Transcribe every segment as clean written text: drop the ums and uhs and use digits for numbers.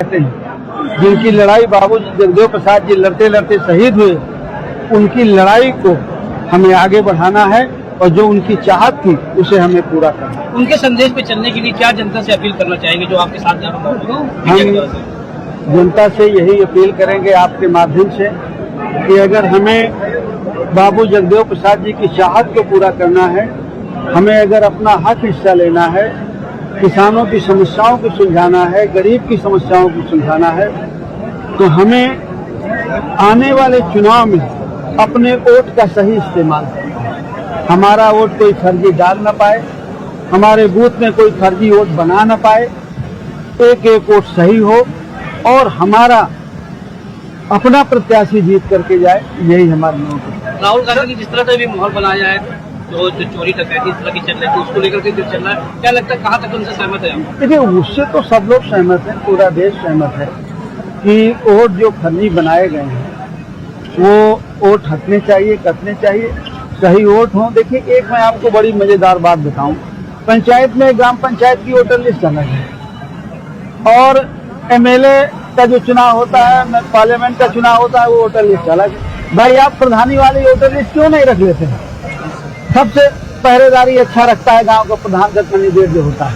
जिनकी लड़ाई बाबू जगदेव प्रसाद जी लड़ते लड़ते शहीद हुए, उनकी लड़ाई को हमें आगे बढ़ाना है और जो उनकी चाहत थी उसे हमें पूरा करना है। उनके संदेश पे चलने के लिए क्या जनता से अपील करना चाहेंगे जो आपके साथ जा रहा है? हम जनता से यही अपील करेंगे आपके माध्यम से कि अगर हमें बाबू जगदेव प्रसाद जी की चाहत को पूरा करना है, हमें अगर अपना हक हिस्सा लेना है, किसानों की समस्याओं को सुलझाना है, गरीब की समस्याओं को सुलझाना है, तो हमें आने वाले चुनाव में अपने वोट का सही इस्तेमाल करना है। हमारा वोट कोई फर्जी डाल न पाए, हमारे बूथ में कोई फर्जी वोट बना न पाए, एक एक वोट सही हो और हमारा अपना प्रत्याशी जीत करके जाए, यही हमारा नौकरी है। राहुल गांधी की जिस तरह से भी माहौल बनाया है, जो चोरी डकैती इस तरह की चल रही है, उसको लेकर के चल रहा है, क्या लगता है कहाँ तक उनसे सहमत है? देखिए, उससे तो सब लोग सहमत हैं, पूरा देश सहमत है कि वोट जो फर्जी बनाए गए हैं वो वोट हटने चाहिए, कटने चाहिए, सही वोट हो। देखिए, एक मैं आपको बड़ी मजेदार बात बताऊं, पंचायत में ग्राम पंचायत की वोटर लिस्ट अलग है और एमएलए का जो चुनाव होता है, पार्लियामेंट का चुनाव होता है, वो वोटर लिस्ट अलग है। भाई, आप प्रधानी वाली वोटर लिस्ट क्यों नहीं रख लेते हैं? सबसे पहरेदारी अच्छा रखता है गांव का प्रधान का कैंडिडेट जो होता है।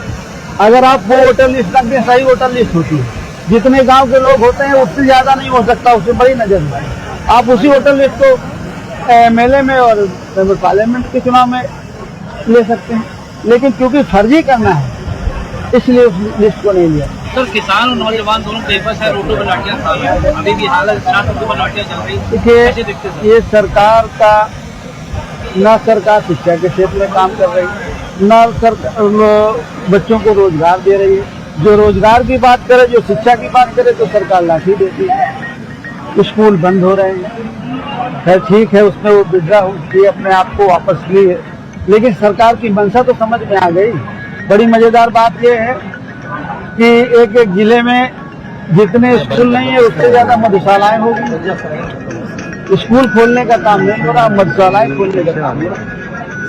अगर आप वो वोटर लिस्ट रख दें, सही वोटर लिस्ट होती है, जितने गांव के लोग होते हैं उससे ज्यादा नहीं हो सकता, उससे बड़ी नजर है। आप उसी वोटर लिस्ट को एमएलए में और पार्लियामेंट के चुनाव में ले सकते हैं, लेकिन क्योंकि फर्जी करना है इसलिए उस लिस्ट को नहीं लिया। सर, किसान और नौजवान दोनों पेपर है, रोडों पर लाठियां खा रहे हैं, अभी भी हालत रोडों पर लाठियां चल रही है। देखिए, ये सरकार का न सरकार शिक्षा के क्षेत्र में काम कर रही है, न सरकार बच्चों को रोजगार दे रही है। जो रोजगार की बात करे, जो शिक्षा की बात करे, तो सरकार लाठी देती है। स्कूल बंद हो रहे हैं, खैर ठीक है, उसमें वो विड्रा की अपने आप को वापस ली है, लेकिन सरकार की मंशा तो समझ में आ गई। बड़ी मजेदार बात यह है कि एक एक जिले में जितने स्कूल नहीं है उससे ज्यादा मधुशालाएं होगी। स्कूल खोलने का काम नहीं हो रहा, मधुशालाएं खोलने का काम हो रहा।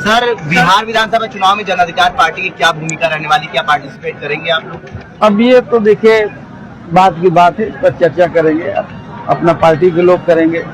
सर, बिहार विधानसभा चुनाव में जन अधिकार पार्टी की क्या भूमिका रहने वाली, क्या पार्टिसिपेट करेंगे आप लोग? अब ये तो देखिए बात की बात है, इस पर चर्चा करेंगे, अपना पार्टी के लोग करेंगे।